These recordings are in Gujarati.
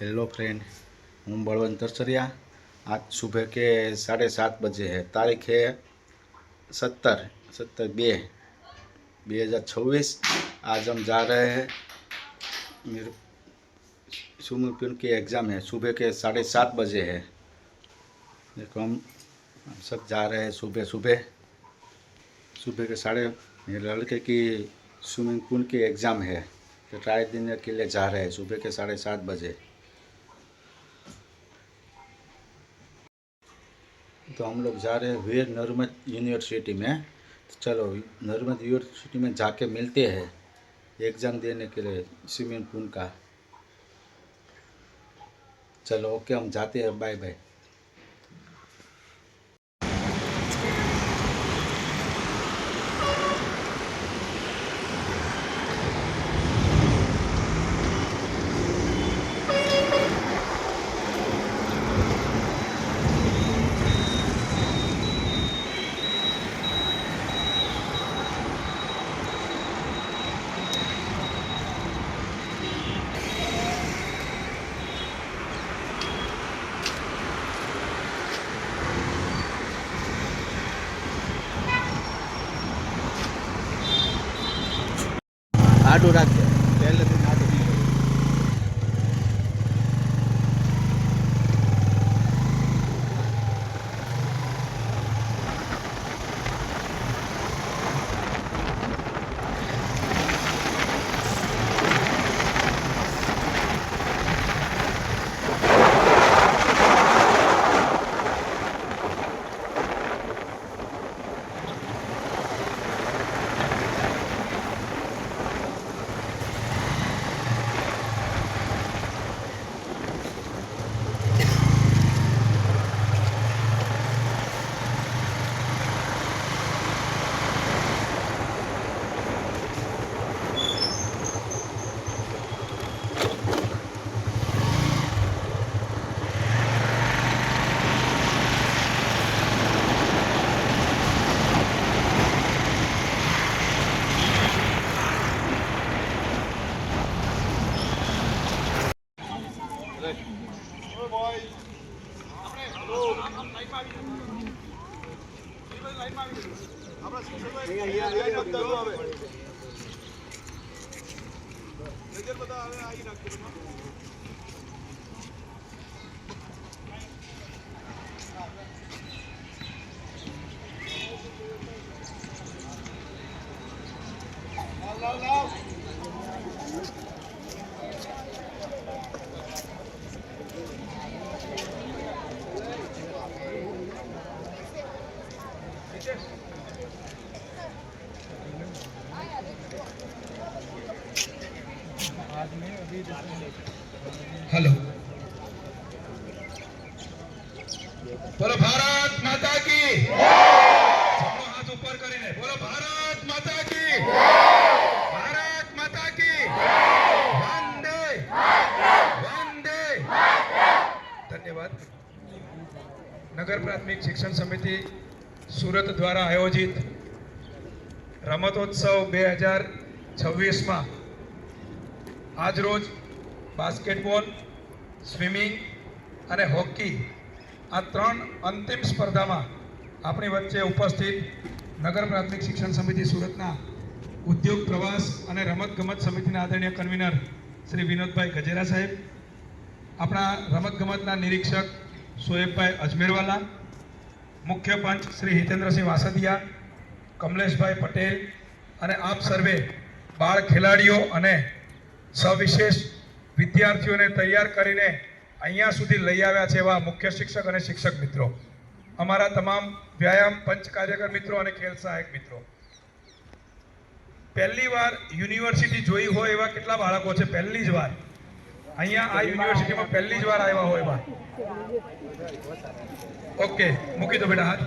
हेलो फ्रेंड, हूँ बलवंत तरसरिया। आज सुबह के 7:30 बजे है। तारीख है 17/2/2026। आज हम जा रहे हैं, मेरे स्विमिंग पूल की एग्ज़ाम है। सुबह के 7:30 बजे है। देखो हम सब जा रहे हैं सुबह सुबह के मेरे लड़के की स्विमिंग पूल की एग्ज़ाम है, तो ट्राई देने के लिए जा रहे हैं सुबह के 7:30 बजे। तो हम लोग जा रहे हैं वीर नर्मद यूनिवर्सिटी में। तो चलो नर्मद यूनिवर्सिटी में जाके मिलते हैं एग्ज़ाम देने के लिए स्विमिंग पूल का। चलो ओके, हम जाते हैं, बाय बाय। आटू રાખજે પહેલેથી આટું નહીં કર્યું। हेलो, बोलो भारत माता की सबको हाथ ऊपर કરીને बोलो भारत माता की भारत माता की वंदे वंदे। धन्यवाद। नगर प्राथमिक शिक्षण समिति सूरत द्वारा आयोजित रमतोत्सव 2026 में आज रोज बास्केटबॉल, स्विमिंग और हॉकी आ त्रण अंतिम स्पर्धा में अपनी वच्चे उपस्थित नगर प्राथमिक शिक्षण समिति सूरतना उद्योग प्रवास और रमत गमत समिति आदरणीय कन्वीनर श्री विनोद भाई गजेरा साहेब, अपना रमत गमतना निरीक्षक सोएब भाई अजमेरवाला, मुख्य पंच श्री हितेन्द्र सिंह वासदिया, कमलेश भाई पटेल और आप सर्वे बाळ खेलाड़ीओ और सविशेष विद्यार्थीओं ने तैयार करीने अहींया सुधी लई आव्या छे एवा मुख्य शिक्षक और शिक्षक मित्रों, अमारा तमाम व्यायाम पंच कार्यकर मित्रों और खेल सहायक मित्रों, पहली बार यूनिवर्सिटी जोई हो एवा केटला बाळको छे? पहली ज बार अहींया आ यूनिवर्सिटी में पहली ज बार आव्या हो एवा? ओके, मूकी दो बेटा हाथ।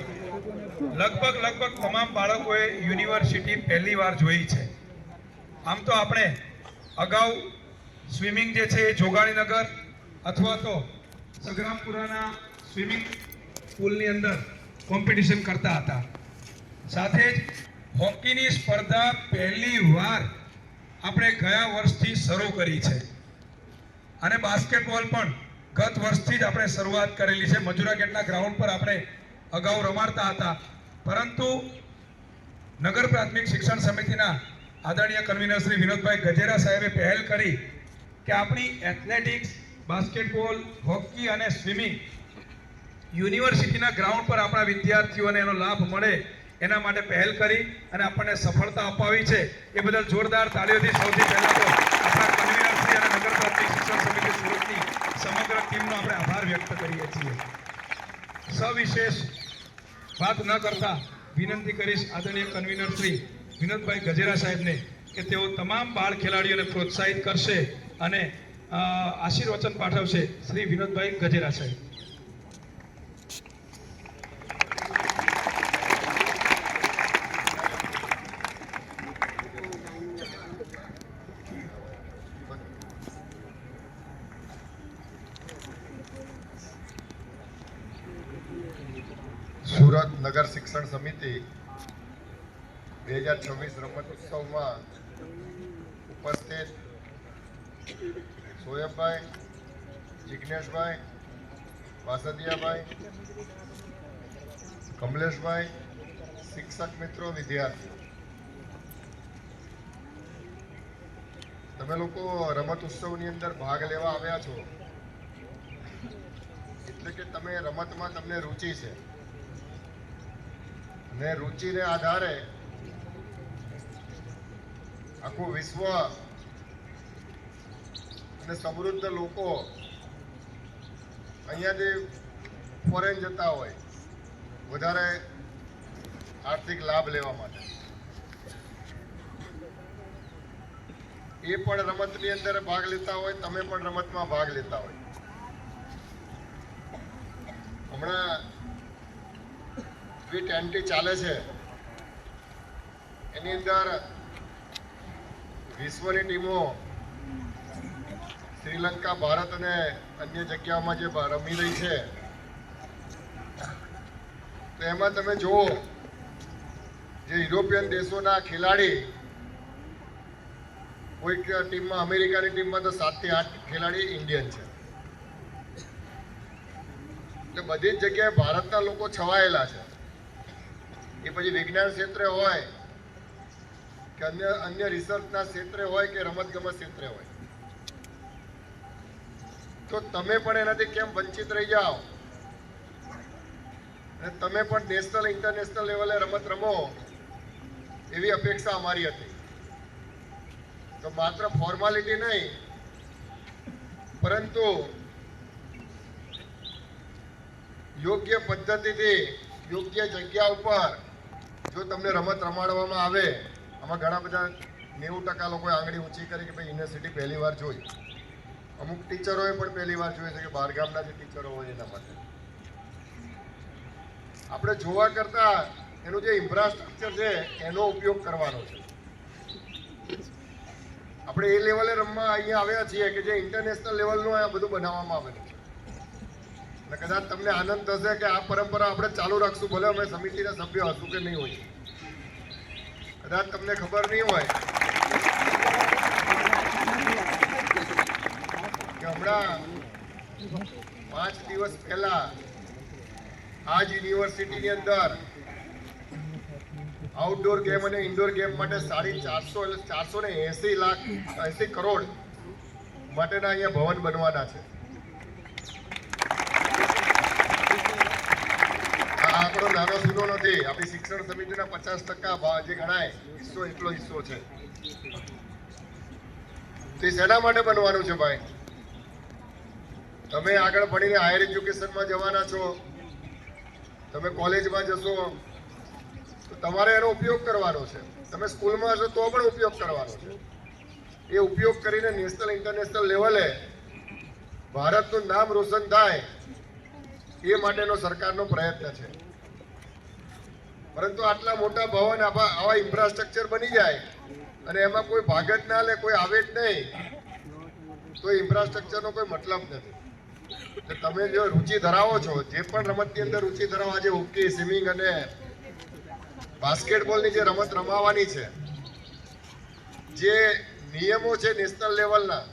लगभग तमाम बाळकोए यूनिवर्सिटी पहली बार जोई छे। आम तो आपणे अगाऊ स्विमिंग जे छे जोगाणीनगर अथवा तो सग्रामपुराना स्विमिंग पूलनी अंदर कॉम्पिटिशन करता था। साथे ज हॉकीनी स्पर्धा पहली बार આપણે ગયા વર્ષથી શરૂ કરી છે। અને બાસ્કેટબોલ પણ ગત વર્ષથી જ આપણે શરૂઆત કરેલી છે. મજૂરા ગેટના ગ્રાઉન્ડ પર આપણે અગાઉ રમાડતા હતા, પરંતુ નગર પ્રાથમિક શિક્ષણ સમિતિના આદરણીય કન્વીનર શ્રી વિનોદભાઈ ગજેરા સાહેબે પહેલ કરી કે આપણી એથ્લેટિક્સ, બાસ્કેટબોલ, હોકી અને સ્વિમિંગ યુનિવર્સિટીના ગ્રાઉન્ડ પર આપણા વિદ્યાર્થીઓને એનો લાભ મળે એના માટે પહેલ કરી અને આપણને સફળતા અપાવી છે. એ બદલ જોરદાર તાળીઓથી સૌથી પહેલા તો આપણા કન્વીનર શ્રી અને નગર પ્રાથમિક શિક્ષણ સમિતિ સુરતની સમગ્ર ટીમનો આપણે આભાર વ્યક્ત કરીએ છીએ. સવિશેષ વાત ન કરતા વિનંતી કરીશ આદરણીય કન્વીનર શ્રી વિનોદભાઈ ગજેરા સાહેબને કે તેઓ તમામ બાળ ખેલાડીઓને પ્રોત્સાહિત કરશે અને આશીર્વચન પાઠવશે. શ્રી વિનોદભાઈ ગજેરા સાહેબ. સુરત નગર શિક્ષણ સમિતિ 2026 રમત ઉત્સવમાં ઉપસ્થિત સોયબભાઈ, જિગ્નેશભાઈ, વાસદિયાભાઈ, કમલેશભાઈ, શિક્ષક મિત્રો, વિદ્યાર્થીઓ, તમે લોકો રમત ઉત્સવની અંદર ભાગ લેવા આવ્યા છો એટલે કે તમે રમતમાં તમને રુચિ છે ને રુચિને આધારે આખું વિશ્વ અને સમૃદ્ધ લોકો અહીંયાથી ફોરેન જતા હોય વધારે આર્થિક લાભ લેવા માટે. એ પણ રમતની અંદર ભાગ લેતા હોય, તમે પણ રમતમાં ભાગ લેતા હોય. હમણાં T20 ચાલે છે, એની અંદર વિશ્વની ટીમો શ્રીલંકા, ભારત અને અન્ય જગ્યાઓમાં જે રમી રહી છે, તો એમાં તમે જુઓ જે યુરોપિયન દેશોના ખેલાડી, કોઈક ટીમમાં, અમેરિકાની ટીમમાં તો 7 થી 8 ખેલાડી ઇન્ડિયન છે. એટલે બધી જ જગ્યાએ ભારતના લોકો છવાયેલા છે. એ પછી વિજ્ઞાન ક્ષેત્રે હોય કે અન્ય રિસર્ચના ક્ષેત્રે હોય કે રમતગમત ક્ષેત્રે હોય, તો તમે પણ એનાથી કેમ વંચિત રહી જાઓ અને તમે પણ નેશનલ, ઇન્ટરનેશનલ લેવલે રમત રમો એવી અપેક્ષા અમારી હતી. તો માત્ર ફોર્માલિટી નહીં, પરંતુ યોગ્ય પદ્ધતિથી યોગ્ય જગ્યા ઉપર જો તમને રમત રમાડવામાં આવે, આમાં ઘણા બધા 90% લોકોએ આંગળી ઊંચી કરી કે ભાઈ યુનિવર્સિટી પહેલી વાર જોઈ. અમુક ટીચરોએ પણ પહેલી વાર જોઈ છે કે બહારગામના જે ટીચરો હોય એના માટે. આપણે જોવા કરતા એનું જે ઇન્ફ્રાસ્ટ્રક્ચર છે એનો ઉપયોગ કરવાનો છે. આપણે એ લેવલે રમવા અહીંયા આવ્યા છીએ કે જે ઇન્ટરનેશનલ લેવલનું આ બધું બનાવવામાં આવેલું છે. અને કદાચ તમને આનંદ થશે કે આ પરંપરા આપણે ચાલુ રાખશું, ભલે અમે સમિતિના સભ્ય હશું કે નહીં હોય. કદાચ તમને ખબર નહીં હોય કે હમણાં 5 દિવસ પહેલા આ જ યુનિવર્સિટીની અંદર આઉટડોર ગેમ અને ઇન્ડોર ગેમ માટે 480 કરોડ માટેના અહીંયા ભવન બનવાના છે. આ આંકડો નાનો સૂનો નથી. આપણી શિક્ષણ સમિતિના 50% જે ગણાય હિસ્સો, એટલો હિસ્સો છે. તે શેના માટે બનવાનું છે ભાઈ? તમે આગળ ભણીને હાયર એજ્યુકેશનમાં જવાના છો, તમે કોલેજમાં જશો તો તમારે એનો ઉપયોગ કરવાનો છે. તમે સ્કૂલમાં હશો તો પણ ઉપયોગ કરવાનો છે. એ ઉપયોગ કરીને નેશનલ, ઇન્ટરનેશનલ લેવલે ભારતનું નામ રોશન થાય એ માટેનો સરકારનો પ્રયત્ન છે. પરંતુ આટલા મોટા ભવન, આવા ઇન્ફ્રાસ્ટ્રક્ચર બની જાય અને એમાં કોઈ ભાગ જ ના લે, કોઈ આવે જ નહીં, તો ઇન્ફ્રાસ્ટ્રક્ચરનો કોઈ મતલબ નથી. તમે જો રુચિ ધરાવો છો, જે પણ રમતની અંદર રુચિ ધરાવો, આજે હોકી, સ્વિમિંગ અને બાસ્કેટબોલની જે રમત રમાવાની છે, જે નિયમો છે નેશનલ લેવલના,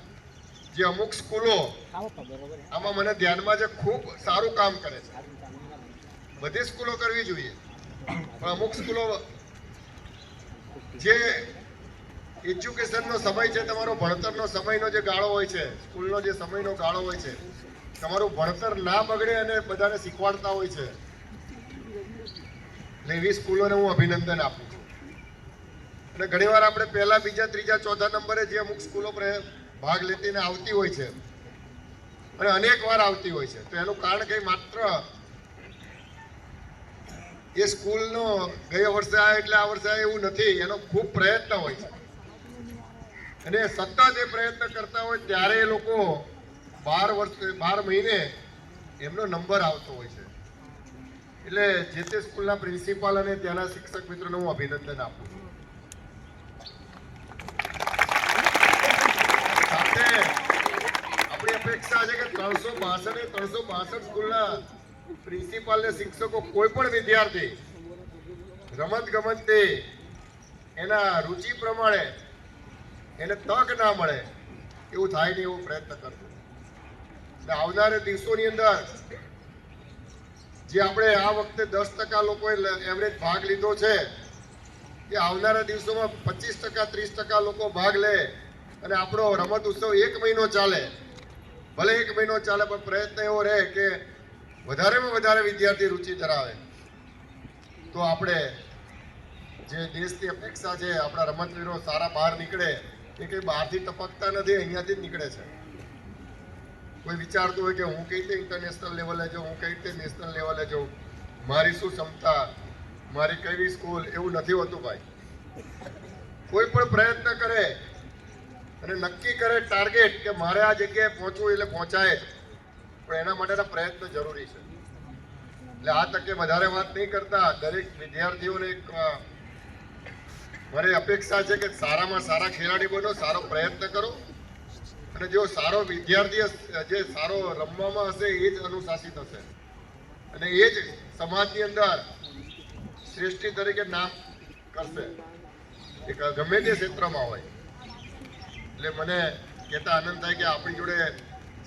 જે અમુક સ્કૂલો આમાં મને ધ્યાનમાં છે ખૂબ સારું કામ કરે છે. બધી સ્કૂલો કરવી જોઈએ, પણ અમુક સ્કૂલો જે એજ્યુકેશનનો સમય છે, તમારો ભણતરનો સમયનો જે ગાળો હોય છે, સ્કૂલનો જે સમયનો ગાળો હોય છે, તમારું ભણતર ના બગડે અને બધાને શીખવાડતા હોય છે, એટલે એવી સ્કૂલોને હું અભિનંદન આપું છું. અને ઘણીવાર આપણે પહેલા, બીજા, ત્રીજા, ચોથા નંબરે જે અમુક સ્કૂલો ભાગ લેતી ને આવતી હોય છે અને અનેક વાર આવતી હોય છે, તો એનું કારણ કંઈ માત્ર એ સ્કૂલનો ગયા વર્ષે આ એટલે આ વર્ષે આ એવું નથી. એનો ખૂબ પ્રયત્ન હોય છે અને સતત એ પ્રયત્ન કરતા હોય ત્યારે એ લોકો 12 મહિને એમનો નંબર આવતો હોય છે. એટલે જે તે સ્કૂલના પ્રિન્સિપાલ અને ત્યાંના શિક્ષક મિત્રોને હું અભિનંદન આપું છું. સાથે આપણી અપેક્ષા છે કે 362 સ્કૂલના પ્રિન્સિપાલ ને શિક્ષકો કોઈ પણ વિદ્યાર્થી રમત ગમતની એના રુચિ પ્રમાણે એને તક ના મળે એવું થાય નહીં, એવો પ્રયત્ન કરજો. એટલે આવનારા દિવસોની અંદર જે આપણે આ વખતે 10% લોકોએ એવરેજ ભાગ લીધો છે, એ આવનારા દિવસોમાં 25%, 30% લોકો ભાગ લે અને આપણો રમત ઉત્સવ 1 મહિનો ચાલે. ભલે 1 મહિનો ચાલે, પણ પ્રયત્ન એવો રહે કે વધારેમાં વધારે વિદ્યાર્થી રુચિ ધરાવે, તો આપણે જે દેશની અપેક્ષા છે, આપણા રમતવીરો સારા બહાર નીકળે. એ કંઈ બહારથી ટપકતા નથી, અહીંયાથી જ નીકળે છે. કોઈ વિચારતું હોય કે હું કઈ રીતે ઇન્ટરનેશનલ લેવલે જાઉં, હું કઈ રીતે નેશનલ લેવલે જાઉં, મારી શું ક્ષમતા, મારી કેવી સ્કૂલ, એવું નથી હોતું ભાઈ. કોઈ પણ પ્રયત્ન કરે અને નક્કી કરે ટાર્ગેટ કે મારે આ જગ્યાએ પહોંચવું, એટલે પહોંચાય જ, પણ એના માટેના પ્રયત્ન જરૂરી છે. એટલે આ તકે વધારે વાત નહીં કરતા, દરેક વિદ્યાર્થીઓને એક મારી અપેક્ષા છે કે સારામાં સારા ખેલાડી બનો, સારો પ્રયત્ન કરો અને જો સારો વિદ્યાર્થી જે સારો રમવામાં હશે એ જ અનુશાસિત હશે અને એ જ સમાજની અંદર શ્રેષ્ઠી તરીકે નામ કરશે, એક ગમે તે ક્ષેત્રમાં હોય. એટલે મને કહેતા આનંદ થાય કે આપણી જોડે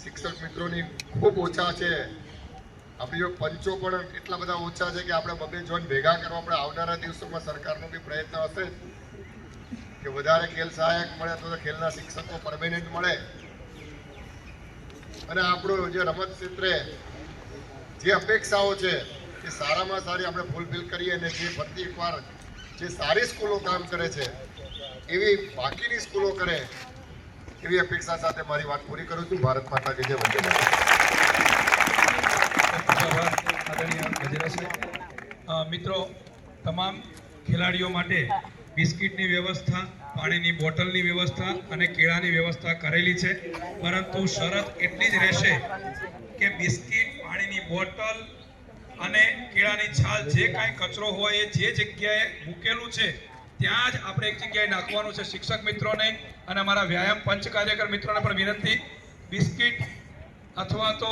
શિક્ષક મિત્રોની ખૂબ ઓછા છે, આપણી જોડે પંચો પણ એટલા બધા ઓછા છે કે આપણે બબે જોન ભેગા કરવા આપણે આવનારા દિવસોમાં સરકારનો બી પ્રયત્ન હશે કે વધારે ખેલ સહાયક મળે અથવા તો ખેલના શિક્ષકો પરમેનન્ટ મળે અને આપણું જે રમત ક્ષેત્રે જે અપેક્ષાઓ છે એ સારામાં સારી આપણે ફૂલફિલ કરીએ અને જે ફરતી એકવાર જે સારી સ્કૂલો કામ કરે છે એવી બાકીની સ્કૂલો કરે, એવી અપેક્ષા સાથે મારી વાત પૂરી કરું છું. ભારત માતા કી જય. વંદે માતરમ. આદરણીય ગજેરાભાઈ, મિત્રો, તમામ ખેલાડીઓ માટે બિસ્કિટની વ્યવસ્થા, પાણીની બોટલની વ્યવસ્થા અને કેળાની વ્યવસ્થા કરેલી છે, પરંતુ શરત એટલી જ રહેશે કે બિસ્કિટ, પાણીની બોટલ અને કેળાની છાલ, જે કાંઈ કચરો હોય એ જે જગ્યાએ મૂકેલું છે ત્યાં જ આપણે એક જગ્યાએ નાખવાનું છે. શિક્ષક મિત્રોને અને અમારા વ્યાયામ પંચ કાર્યકર મિત્રોને પણ વિનંતી, બિસ્કિટ અથવા તો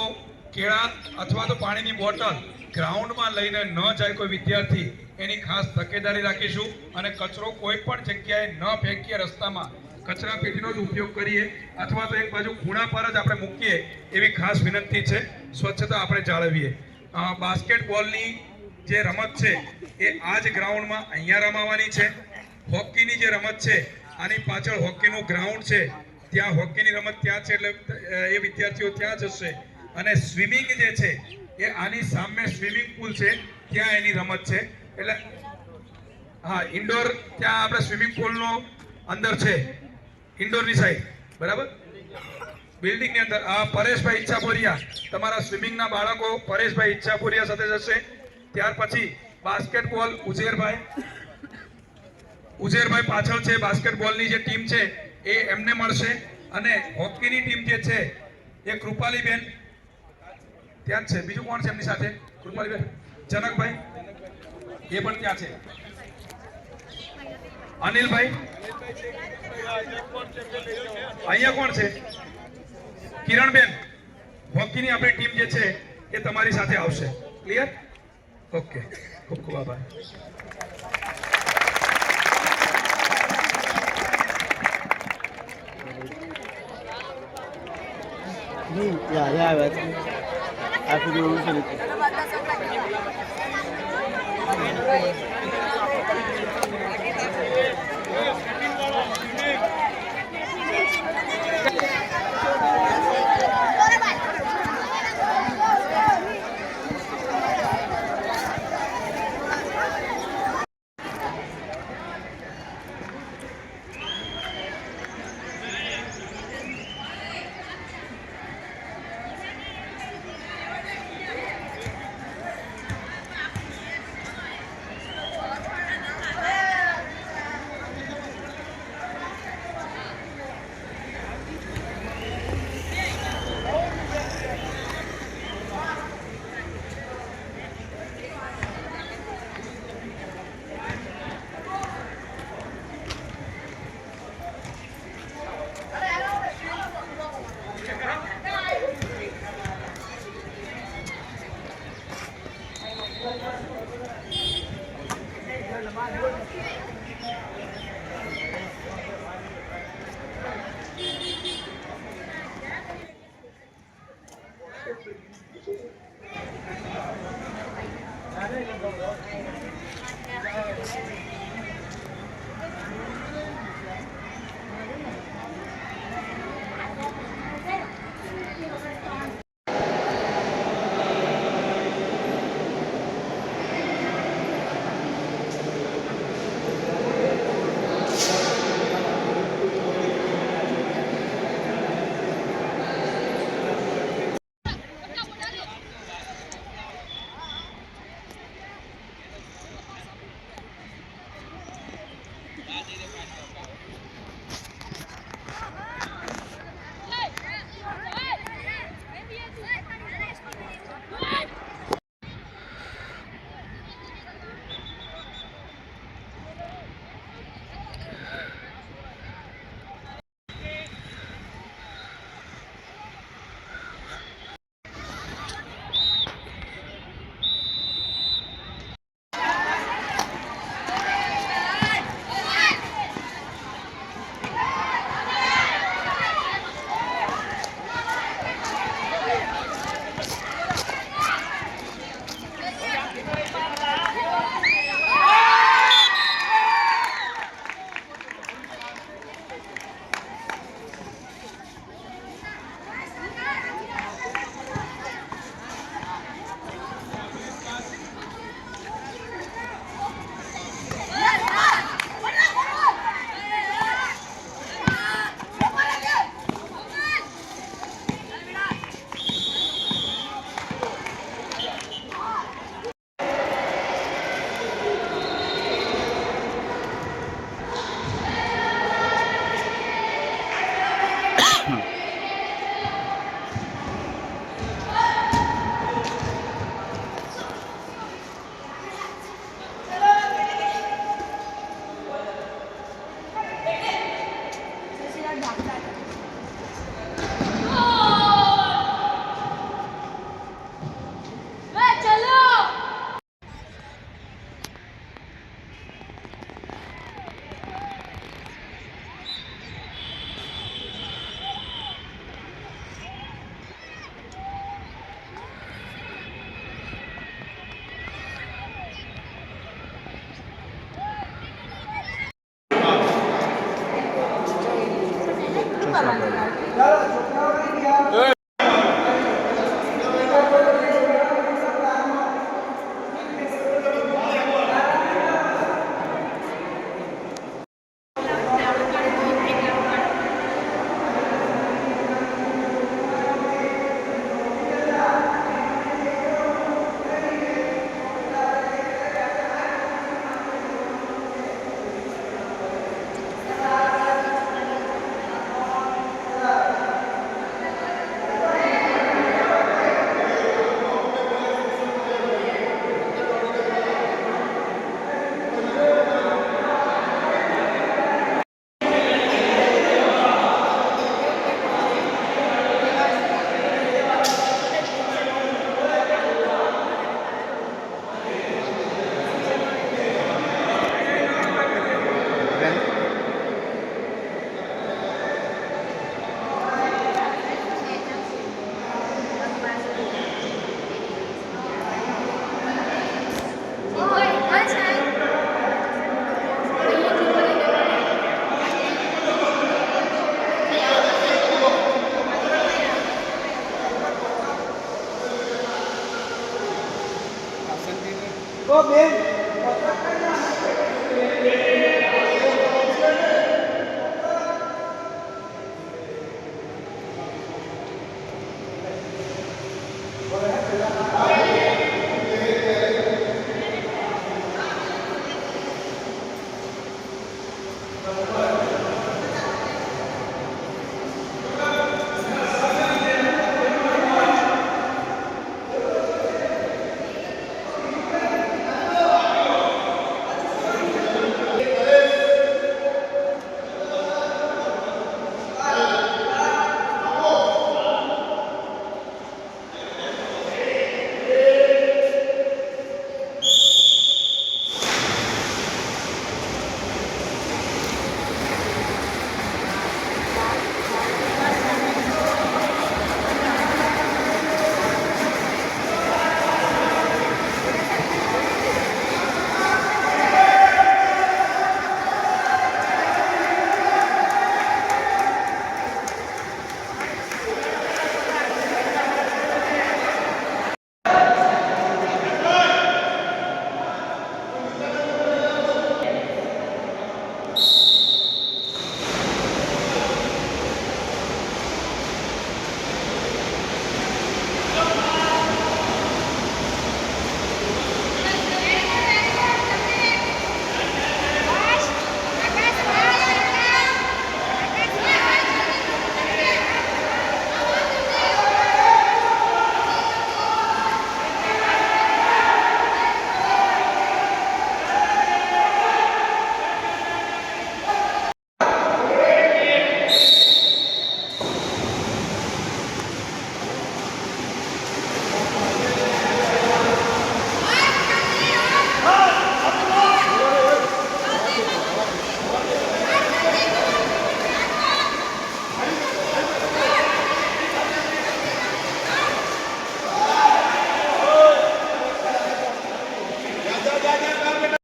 કેળા અથવા તો પાણીની બોટલ ગ્રાઉન્ડમાં લઈને ન જાય કોઈ વિદ્યાર્થી, એની ખાસ તકેદારી રાખીશું અને કચરો કોઈ પણ જગ્યાએ ન ફેંકીએ, રસ્તામાં કચરા પેટીનો જ ઉપયોગ કરીએ અથવા તો એક બાજુ ખૂણા પર જ આપણે મૂકીએ, એવી ખાસ વિનંતી છે. સ્વચ્છતા આપણે જાળવીએ. બાસ્કેટબોલની જે રમત છે એ આ જ ગ્રાઉન્ડમાં અહીંયા રમાવાની છે. હોકીની જે રમત છે, આની પાછળ હોકીનું ગ્રાઉન્ડ છે, ત્યાં હોકીની રમત ત્યાં છે, એટલે એ વિદ્યાર્થીઓ ત્યાં જશે. અને સ્વિમિંગ જે છે એ આની સામે સ્વિમિંગ પુલ છે, ત્યાં એની રમત છે. એટલે હા, ઇન્ડોર ત્યાં આપણે સ્વિમિંગ પુલનો અંદર છે, ઇન્ડોરની સાઈડ, બરાબર, બિલ્ડિંગની અંદર. પરેશભાઈ ઈચ્છાપુરિયા, તમારા સ્વિમિંગના બાળકો પરેશભાઈ ઈચ્છાપુરિયા સાથે જશે. ત્યાર પછી બાસ્કેટબોલ ઉજેરભાઈ પાછળ છે, બાસ્કેટબોલની જે ટીમ છે એ એમને મળશે. અને હોકીની ટીમ જે છે એ કૃપાલીબેન ત્યાં જ છે. બીજું કોણ છે એમની સાથે? કૃપાલીબેન, જનકભાઈ એ પણ ત્યાં છે. અનિલભાઈ અહીંયા કોણ છે? કિરણબેન. હોકીની આપણી ટીમ જે છે એ તમારી સાથે આવશે. ક્લિયર? ઓકે, ખૂબ ખૂબ આભાર.